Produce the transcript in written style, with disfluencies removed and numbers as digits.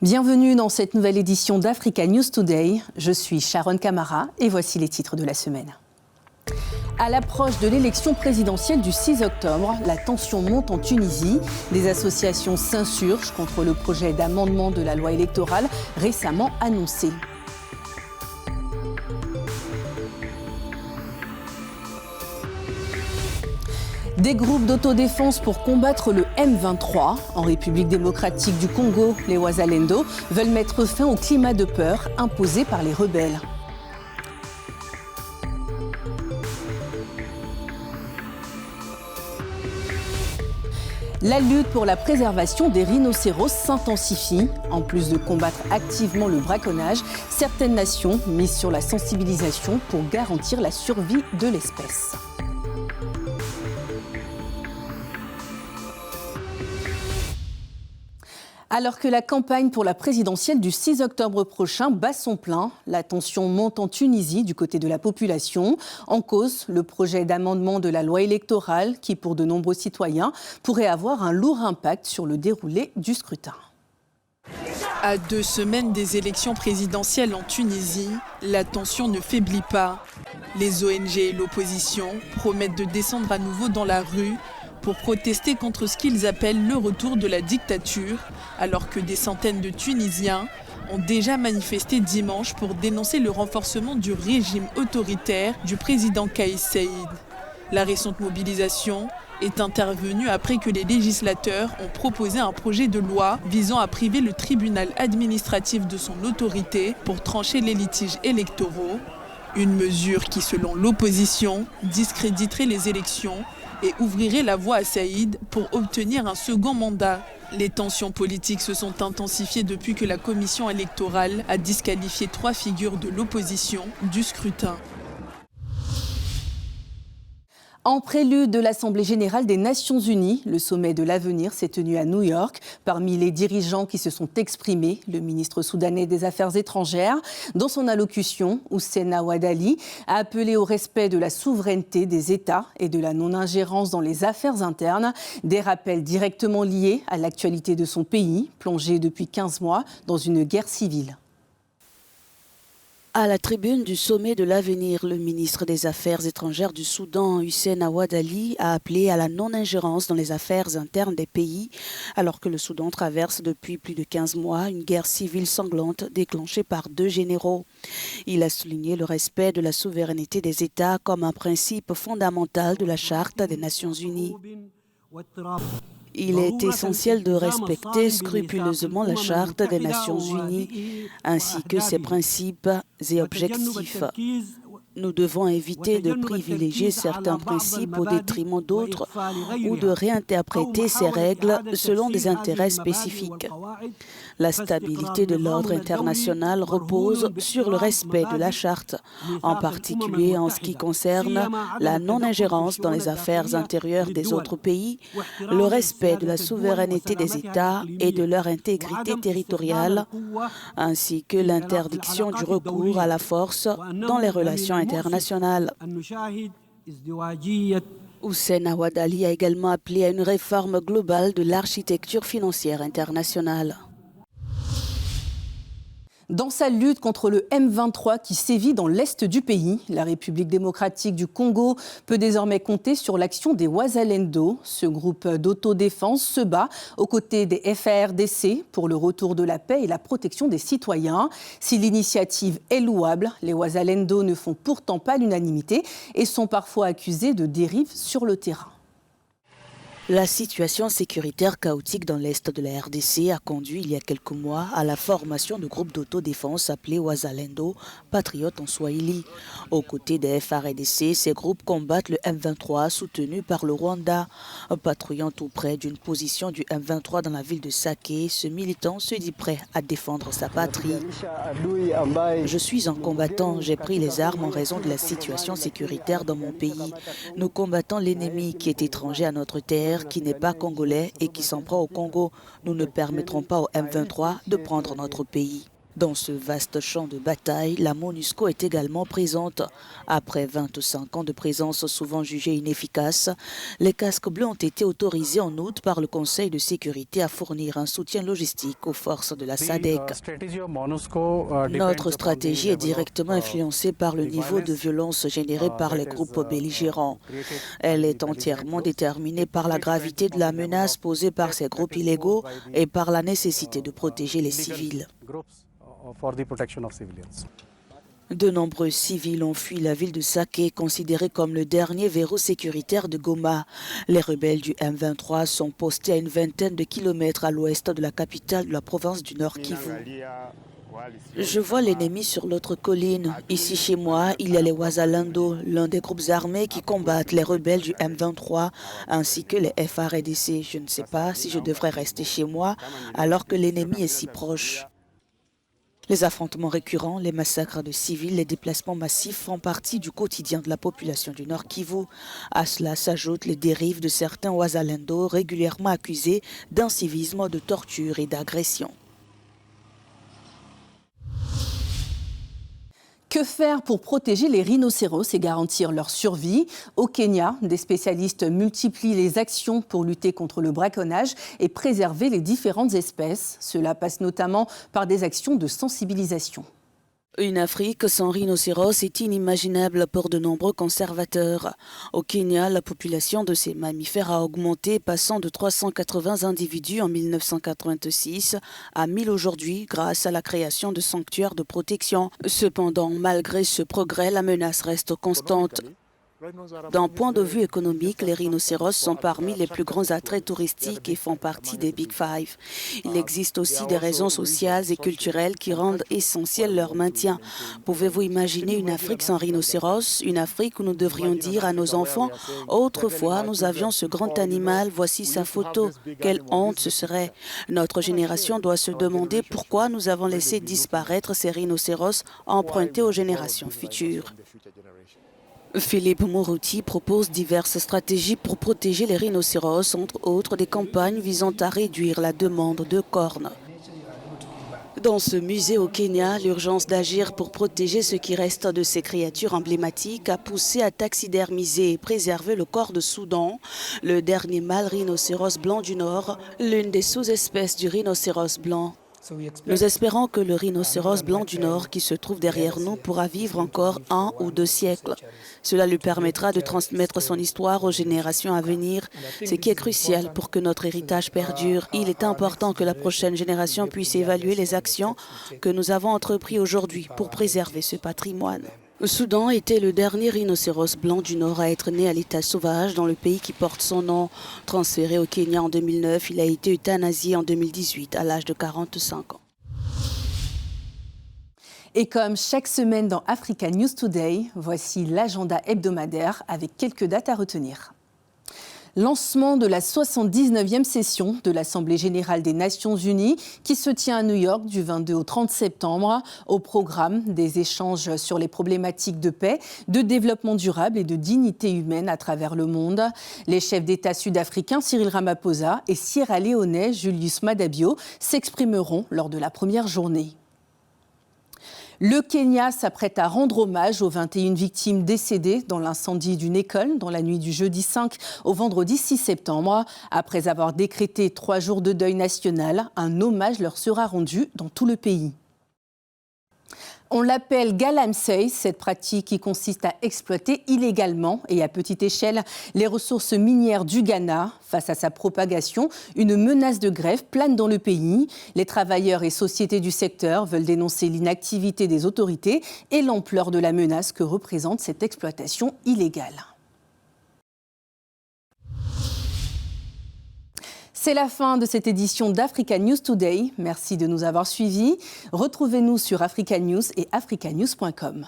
Bienvenue dans cette nouvelle édition d'Africa News Today. Je suis Sharon Camara et voici les titres de la semaine. À l'approche de l'élection présidentielle du 6 octobre, la tension monte en Tunisie. Des associations s'insurgent contre le projet d'amendement de la loi électorale récemment annoncé. Des groupes d'autodéfense pour combattre le M23. En République démocratique du Congo, les Wazalendo veulent mettre fin au climat de peur imposé par les rebelles. La lutte pour la préservation des rhinocéros s'intensifie. En plus de combattre activement le braconnage, certaines nations misent sur la sensibilisation pour garantir la survie de l'espèce. Alors que la campagne pour la présidentielle du 6 octobre prochain bat son plein, la tension monte en Tunisie du côté de la population. En cause, le projet d'amendement de la loi électorale qui, pour de nombreux citoyens, pourrait avoir un lourd impact sur le déroulé du scrutin. À 2 semaines des élections présidentielles en Tunisie, la tension ne faiblit pas. Les ONG et l'opposition promettent de descendre à nouveau dans la rue pour protester contre ce qu'ils appellent le retour de la dictature, alors que des centaines de Tunisiens ont déjà manifesté dimanche pour dénoncer le renforcement du régime autoritaire du président Kais Saied. La récente mobilisation est intervenue après que les législateurs ont proposé un projet de loi visant à priver le tribunal administratif de son autorité pour trancher les litiges électoraux. Une mesure qui, selon l'opposition, discréditerait les élections et ouvrirait la voie à Saïd pour obtenir un second mandat. Les tensions politiques se sont intensifiées depuis que la commission électorale a disqualifié 3 figures de l'opposition du scrutin. En prélude de l'Assemblée générale des Nations unies, le sommet de l'avenir s'est tenu à New York. Parmi les dirigeants qui se sont exprimés, le ministre soudanais des Affaires étrangères, dans son allocution, Hussein Awad Ali a appelé au respect de la souveraineté des États et de la non-ingérence dans les affaires internes, des rappels directement liés à l'actualité de son pays, plongé depuis 15 mois dans une guerre civile. À la tribune du sommet de l'avenir, le ministre des Affaires étrangères du Soudan, Hussein Awad Ali, a appelé à la non-ingérence dans les affaires internes des pays, alors que le Soudan traverse depuis plus de 15 mois une guerre civile sanglante déclenchée par 2 généraux. Il a souligné le respect de la souveraineté des États comme un principe fondamental de la Charte des Nations Unies. Il est essentiel de respecter scrupuleusement la Charte des Nations Unies ainsi que ses principes et objectifs. Nous devons éviter de privilégier certains principes au détriment d'autres ou de réinterpréter ces règles selon des intérêts spécifiques. La stabilité de l'ordre international repose sur le respect de la Charte, en particulier en ce qui concerne la non-ingérence dans les affaires intérieures des autres pays, le respect de la souveraineté des États et de leur intégrité territoriale, ainsi que l'interdiction du recours à la force dans les relations internationales. Hussein Awad Ali a également appelé à une réforme globale de l'architecture financière internationale. Dans sa lutte contre le M23 qui sévit dans l'est du pays, la République démocratique du Congo peut désormais compter sur l'action des Wazalendo. Ce groupe d'autodéfense se bat aux côtés des FARDC pour le retour de la paix et la protection des citoyens. Si l'initiative est louable, les Wazalendo ne font pourtant pas l'unanimité et sont parfois accusés de dérives sur le terrain. La situation sécuritaire chaotique dans l'est de la RDC a conduit il y a quelques mois à la formation de groupes d'autodéfense appelés Wazalendo, patriotes en Swahili. Aux côtés des FARDC, ces groupes combattent le M23 soutenu par le Rwanda. Patrouillant tout près d'une position du M23 dans la ville de Sake, ce militant se dit prêt à défendre sa patrie. Je suis un combattant, j'ai pris les armes en raison de la situation sécuritaire dans mon pays. Nous combattons l'ennemi qui est étranger à notre terre, qui n'est pas congolais et qui s'en prend au Congo. Nous ne permettrons pas au M23 de prendre notre pays. Dans ce vaste champ de bataille, la MONUSCO est également présente. Après 25 ans de présence souvent jugée inefficace, les casques bleus ont été autorisés en août par le Conseil de sécurité à fournir un soutien logistique aux forces de la SADC. Notre stratégie est directement influencée par le niveau de violence généré par les groupes belligérants. Elle est entièrement déterminée par la gravité de la menace posée par ces groupes illégaux et par la nécessité de protéger les civils. De nombreux civils ont fui la ville de Sake, considérée comme le dernier verrou sécuritaire de Goma. Les rebelles du M23 sont postés à une vingtaine de kilomètres à l'ouest de la capitale de la province du Nord Kivu. Je vois l'ennemi sur l'autre colline. Ici chez moi, il y a les Wazalendo, l'un des groupes armés qui combattent les rebelles du M23, ainsi que les FARDC. Je ne sais pas si je devrais rester chez moi alors que l'ennemi est si proche. Les affrontements récurrents, les massacres de civils, les déplacements massifs font partie du quotidien de la population du Nord Kivu. À cela s'ajoutent les dérives de certains Wazalendo régulièrement accusés d'incivisme, de torture et d'agression. Que faire pour protéger les rhinocéros et garantir leur survie? Au Kenya, des spécialistes multiplient les actions pour lutter contre le braconnage et préserver les différentes espèces. Cela passe notamment par des actions de sensibilisation. Une Afrique sans rhinocéros est inimaginable pour de nombreux conservateurs. Au Kenya, la population de ces mammifères a augmenté, passant de 380 individus en 1986 à 1000 aujourd'hui grâce à la création de sanctuaires de protection. Cependant, malgré ce progrès, la menace reste constante. D'un point de vue économique, les rhinocéros sont parmi les plus grands attraits touristiques et font partie des Big Five. Il existe aussi des raisons sociales et culturelles qui rendent essentiel leur maintien. Pouvez-vous imaginer une Afrique sans rhinocéros? Une Afrique où nous devrions dire à nos enfants « Autrefois, nous avions ce grand animal, voici sa photo. Quelle honte ce serait !» Notre génération doit se demander pourquoi nous avons laissé disparaître ces rhinocéros empruntés aux générations futures. Philippe Morouti propose diverses stratégies pour protéger les rhinocéros, entre autres des campagnes visant à réduire la demande de cornes. Dans ce musée au Kenya, l'urgence d'agir pour protéger ce qui reste de ces créatures emblématiques a poussé à taxidermiser et préserver le corps de Soudan, le dernier mâle rhinocéros blanc du Nord, l'une des sous-espèces du rhinocéros blanc. Nous espérons que le rhinocéros blanc du Nord qui se trouve derrière nous pourra vivre encore 1 ou 2 siècles. Cela lui permettra de transmettre son histoire aux générations à venir, ce qui est crucial pour que notre héritage perdure. Il est important que la prochaine génération puisse évaluer les actions que nous avons entreprises aujourd'hui pour préserver ce patrimoine. Le Soudan était le dernier rhinocéros blanc du Nord à être né à l'état sauvage dans le pays qui porte son nom. Transféré au Kenya en 2009, il a été euthanasié en 2018 à l'âge de 45 ans. Et comme chaque semaine dans Africa News Today, voici l'agenda hebdomadaire avec quelques dates à retenir. Lancement de la 79e session de l'Assemblée générale des Nations unies qui se tient à New York du 22 au 30 septembre. Au programme, des échanges sur les problématiques de paix, de développement durable et de dignité humaine à travers le monde. Les chefs d'État sud-africains Cyril Ramaphosa et sierra-léonais Julius Maada Bio s'exprimeront lors de la première journée. Le Kenya s'apprête à rendre hommage aux 21 victimes décédées dans l'incendie d'une école dans la nuit du jeudi 5 au vendredi 6 septembre. Après avoir décrété 3 jours de deuil national, un hommage leur sera rendu dans tout le pays. On l'appelle galamsey, cette pratique qui consiste à exploiter illégalement et à petite échelle les ressources minières du Ghana. Face à sa propagation, une menace de grève plane dans le pays. Les travailleurs et sociétés du secteur veulent dénoncer l'inactivité des autorités et l'ampleur de la menace que représente cette exploitation illégale. C'est la fin de cette édition d'Africa News Today. Merci de nous avoir suivis. Retrouvez-nous sur Africa News et africanews.com.